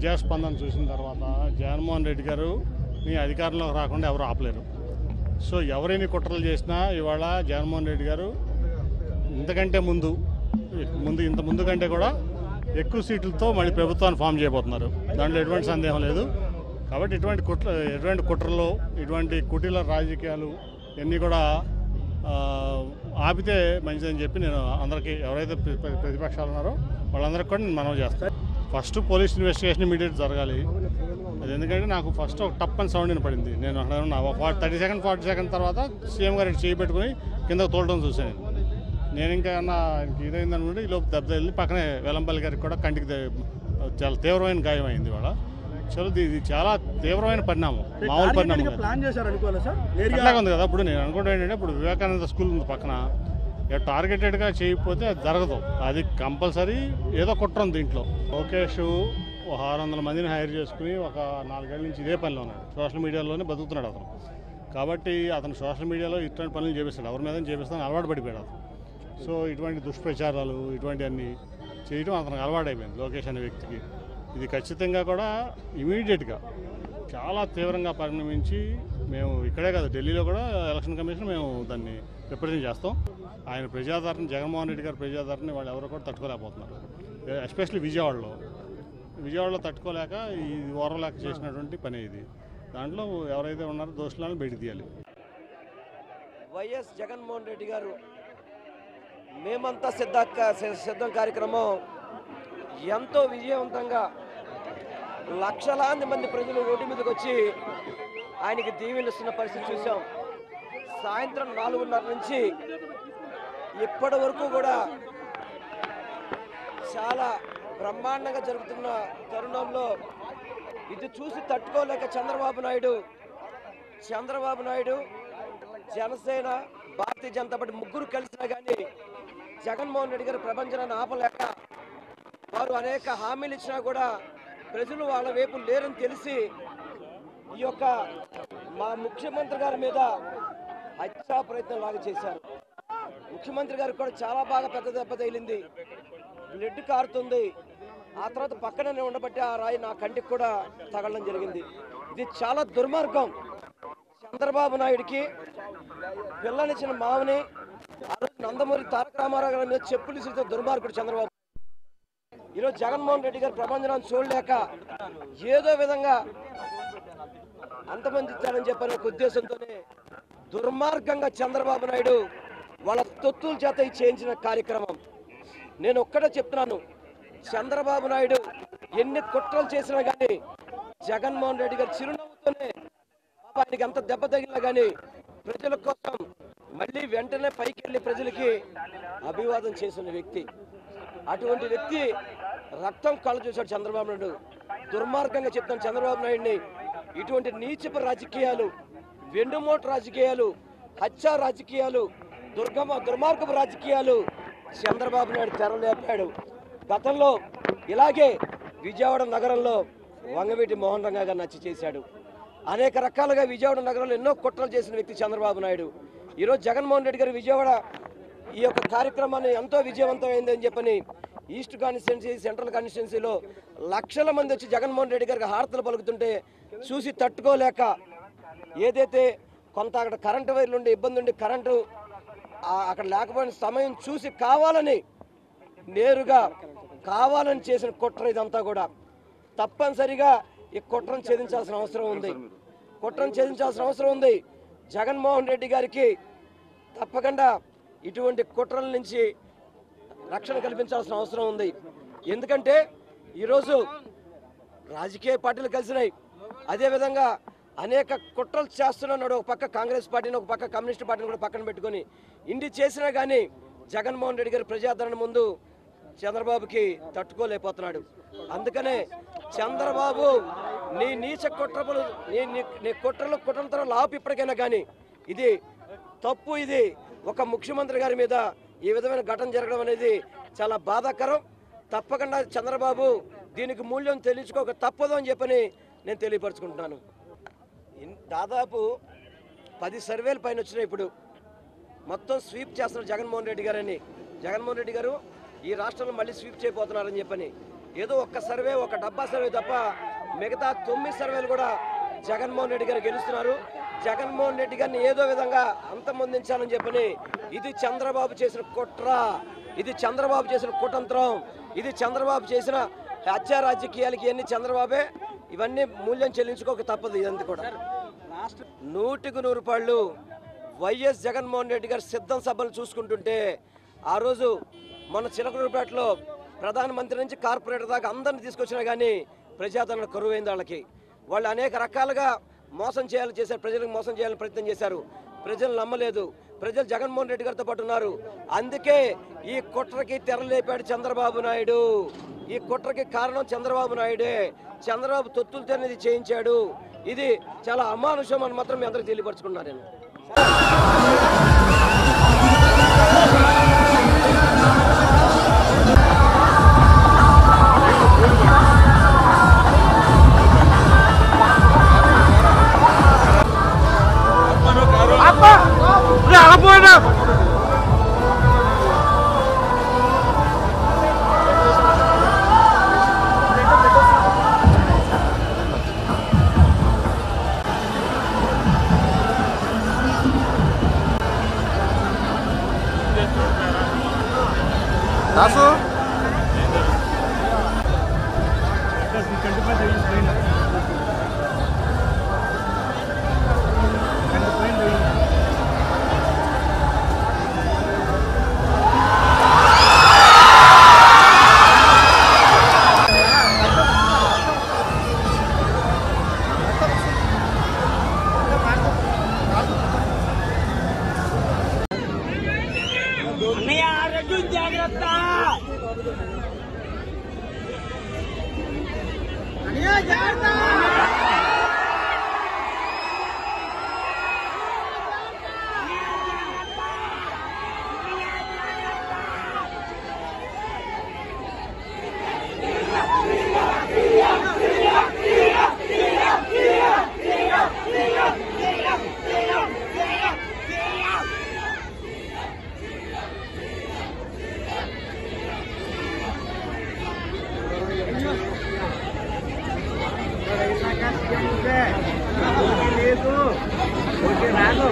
ప్రజాస్పందన చూసిన తర్వాత జగన్మోహన్ రెడ్డి గారు మీ అధికారంలోకి రాకుండా ఎవరు ఆపలేరు. సో ఎవరైనా కుట్రలు చేసినా ఇవాళ జగన్మోహన్ రెడ్డి గారు ఇంతకంటే ఇంత ముందు కంటే కూడా ఎక్కువ సీట్లతో మళ్ళీ ప్రభుత్వాన్ని ఫామ్ చేయబోతున్నారు. దాంట్లో ఎటువంటి సందేహం లేదు. కాబట్టి ఎటువంటి కుట్రలు, ఇటువంటి కుటీల రాజకీయాలు ఇవన్నీ కూడా ఆపితే మంచిదని చెప్పి నేను అందరికీ, ఎవరైతే ప్రతిపక్షాలు ఉన్నారో వాళ్ళందరికీ కూడా నేను మనవి చేస్తాను. ఫస్ట్ పోలీస్ ఇన్వెస్టిగేషన్ ఇమీడియట్ జరగాలి. అది ఎందుకంటే నాకు ఫస్ట్ ఒక టప్ అని సౌండ్ వినపడింది. నేను అక్కడ ఉన్నా 30 సెకండ్ 40 సెకండ్ తర్వాత సీఎం గారు చేయి పెట్టుకుని కిందకు తోలడం చూశాను. నేను ఇంకా ఇదైందనుకుంటే ఈ లోపు దెబ్బ వెళ్ళి పక్కనే వెల్లంపల్లి గారికి కూడా కంటికి చాలా తీవ్రమైన గాయం అయింది. ఇవాళ ఇది చాలా తీవ్రమైన పరిణామం, మామూలు పరిణామం అట్లాగే ఉంది కదా. ఇప్పుడు నేను అనుకుంటా ఏంటంటే, ఇప్పుడు వివేకానంద స్కూల్ ఉంది పక్కన, టార్గెటెడ్గా చేయకపోతే అది జరగదు. అది కంపల్సరీ ఏదో కుట్ర ఉంది దీంట్లో. లోకేష్ 600 మందిని హైర్ చేసుకుని ఒక 4 ఏళ్ళ నుంచి ఇదే పనిలో ఉన్నాడు. సోషల్ మీడియాలోనే బతుకుతున్నాడు అతను. కాబట్టి అతను సోషల్ మీడియాలో ఇటువంటి పనులు చేపిస్తాడు, ఎవరి మీద చేపిస్తాను అలవాటు పడిపోయాడు అతను. సో ఇటువంటి దుష్ప్రచారాలు ఇటువంటివన్నీ చేయడం అతనికి అలవాటైపోయింది లోకేష్ అనే వ్యక్తికి. ఇది ఖచ్చితంగా కూడా ఇమీడియట్గా చాలా తీవ్రంగా పరిణమించి మేము ఇక్కడే కాదు, ఢిల్లీలో కూడా ఎలక్షన్ కమిషన్ మేము దాన్ని రిప్రజెంట్ చేస్తాం. ఆయన ప్రజాదరణ, జగన్మోహన్ రెడ్డి గారి ప్రజాదరణ వాళ్ళు ఎవరు కూడా తట్టుకోలేకపోతున్నారు. ఎస్పెషల్లీ విజయవాడలో తట్టుకోలేక ఈ ఓర్వలేక చేసినటువంటి పని ఇది. దాంట్లో ఎవరైతే ఉన్నారో దోషులను బయటకు తీయాలి. వైఎస్ జగన్మోహన్ రెడ్డి గారు మేమంతా సిద్ధం కార్యక్రమం ఎంతో విజయవంతంగా లక్షలాది మంది ప్రజలు రోడ్డు మీదకి వచ్చి ఆయనకి దీవెనిస్తున్న పరిస్థితి చూసాం. సాయంత్రం 4:30 నుంచి ఇప్పటి వరకు కూడా చాలా బ్రహ్మాండంగా జరుగుతున్న తరుణంలో ఇది చూసి తట్టుకోలేక చంద్రబాబు నాయుడు, జనసేన, భారతీయ జనతా పార్టీ ముగ్గురు కలిసినా కానీ జగన్మోహన్ రెడ్డి గారి ప్రపంచాన్ని ఆపలేక వారు అనేక హామీలు ఇచ్చినా కూడా ప్రజలు వాళ్ళ వైపు లేరని తెలిసి ఈ యొక్క మా ముఖ్యమంత్రి గారి మీద హత్యా ప్రయత్నం లాగా చేశారు. ముఖ్యమంత్రి గారికి కూడా చాలా బాగా పెద్ద దెబ్బ తగిలింది, బ్లడ్ కారుతుంది. ఆ తర్వాత పక్కనే ఉండబట్టి ఆ రాయి నా కంటికి కూడా తగలడం జరిగింది. ఇది చాలా దుర్మార్గం. చంద్రబాబు నాయుడికి పిల్లనిచ్చిన మామని ఆ రోజు నందమూరి తారక రామారావు గారి మీద చెప్పులు ఇస్తే దుర్మార్గుడు చంద్రబాబు. ఈరోజు జగన్మోహన్ రెడ్డి గారి ప్రపంచాన్ని చూడలేక ఏదో విధంగా అంతమందించాలని చెప్పిన ఒక ఉద్దేశంతోనే దుర్మార్గంగా చంద్రబాబు నాయుడు వాళ్ళ తొత్తుల చేత చేయించిన కార్యక్రమం. నేను ఒక్కటే చెప్తున్నాను, చంద్రబాబు నాయుడు ఎన్ని కుట్రలు చేసినా కానీ జగన్మోహన్ రెడ్డి గారు చిరునవ్వుతోనే ఆయనకి అంత దెబ్బ తగిలినా కానీ ప్రజల కోసం మళ్ళీ వెంటనే పైకి వెళ్ళి ప్రజలకి అభివాదం చేసిన వ్యక్తి. అటువంటి వ్యక్తి రక్తం కళ్ళు చూశాడు చంద్రబాబు నాయుడు. దుర్మార్గంగా చెప్తాను చంద్రబాబు నాయుడిని. ఇటువంటి నీచపు రాజకీయాలు, వెండుమోటు రాజకీయాలు, హత్యా రాజకీయాలు, దుర్మార్గపు రాజకీయాలు చంద్రబాబు నాయుడు తెరలేపాడు. గతంలో ఇలాగే విజయవాడ నగరంలో వంగవీటి మోహన్ రంగా గారు నచ్చి చేశాడు. అనేక రకాలుగా విజయవాడ నగరంలో ఎన్నో కుట్రలు చేసిన వ్యక్తి చంద్రబాబు నాయుడు. ఈరోజు జగన్మోహన్ రెడ్డి గారు విజయవాడ ఈ యొక్క కార్యక్రమాన్ని ఎంతో విజయవంతమైందని చెప్పని ఈస్ట్ కాన్స్టిట్యున్సీ, సెంట్రల్ కాన్స్టిట్యున్సీలో లక్షల మంది వచ్చి జగన్మోహన్ రెడ్డి గారికి హారతలు పలుకుతుంటే చూసి తట్టుకోలేక ఏదైతే కొంత అక్కడ కరెంటు వైర్లు ఉండి ఇబ్బంది ఉండి కరెంటు అక్కడ లేకపోయిన సమయం చూసి నేరుగా కావాలని చేసిన కుట్ర ఇదంతా కూడా. తప్పనిసరిగా ఈ కుట్రను ఛేదించాల్సిన అవసరం ఉంది. జగన్మోహన్ రెడ్డి గారికి తప్పకుండా ఇటువంటి కుట్రల నుంచి రక్షణ కల్పించాల్సిన అవసరం ఉంది. ఎందుకంటే ఈరోజు రాజకీయ పార్టీలు కలిసినాయి, అదేవిధంగా అనేక కుట్రలు చేస్తున్నాడు. ఒక పక్క కాంగ్రెస్ పార్టీని, ఒక పక్క కమ్యూనిస్ట్ పార్టీని కూడా పక్కన పెట్టుకొని ఇన్ని చేసినా కానీ జగన్మోహన్ రెడ్డి గారి ప్రజాదరణ ముందు చంద్రబాబుకి తట్టుకోలేకపోతున్నాడు. అందుకనే చంద్రబాబు నీ నీచ కుట్రలు, నీ కుట్రలతో లాపు ఇప్పటికైనా కానీ ఇది తప్పు. ఇది ఒక ముఖ్యమంత్రి గారి మీద ఈ విధమైన ఘటన జరగడం అనేది చాలా బాధాకరం. తప్పకుండా చంద్రబాబు దీనికి మూల్యం తెలియచుకోక తప్పదు అని చెప్పని నేను తెలియపరచుకుంటున్నాను. దాదాపు 10 సర్వేల పైన వచ్చినాయి. ఇప్పుడు మొత్తం స్వీప్ చేస్తున్నారు జగన్మోహన్ రెడ్డి గారని. జగన్మోహన్ రెడ్డి గారు ఈ రాష్ట్రంలో మళ్ళీ స్వీప్ చేయబోతున్నారని చెప్పని ఏదో ఒక్క సర్వే, ఒక డబ్బా సర్వే తప్ప మిగతా 9 సర్వేలు కూడా జగన్మోహన్ రెడ్డి గారు గెలుస్తున్నారు. జగన్మోహన్ రెడ్డి గారిని ఏదో విధంగా అంతమొందించాలని చెప్పని ఇది చంద్రబాబు చేసిన కుట్ర, ఇది చంద్రబాబు చేసిన కుతంత్రం, ఇది చంద్రబాబు చేసిన హత్య రాజకీయాలకి ఇవన్నీ చంద్రబాబే ఇవన్నీ మూల్యం చెల్లించుకోక తప్పదు. ఇదంతా కూడా 100కు 100 రూపాయలు వైఎస్ జగన్మోహన్ రెడ్డి గారు సిద్ధం సభలు చూసుకుంటుంటే ఆ రోజు మన చిలకలూరుపేటలో ప్రధానమంత్రి నుంచి కార్పొరేటర్ దాకా అందరిని తీసుకొచ్చినా కానీ ప్రజాదరణ కరువైంది. వాళ్ళు అనేక రకాలుగా మోసం చేశారు, ప్రజలకు మోసం చేయాలని ప్రయత్నం చేశారు. ప్రజలు నమ్మలేదు. ప్రజలు జగన్మోహన్ రెడ్డి గారితో పాటు ఉన్నారు. అందుకే ఈ కుట్రకి తెరలేపాడు చంద్రబాబు నాయుడు. ఈ కుట్రకి కారణం చంద్రబాబు నాయుడే. చంద్రబాబు తొత్తులతో ఇది చేయించాడు. ఇది చాలా అమానుషం అని మాత్రం మీ అందరికీ తెలియపరచుకున్నాను నేను. దాసు జాగ్రత్త రాను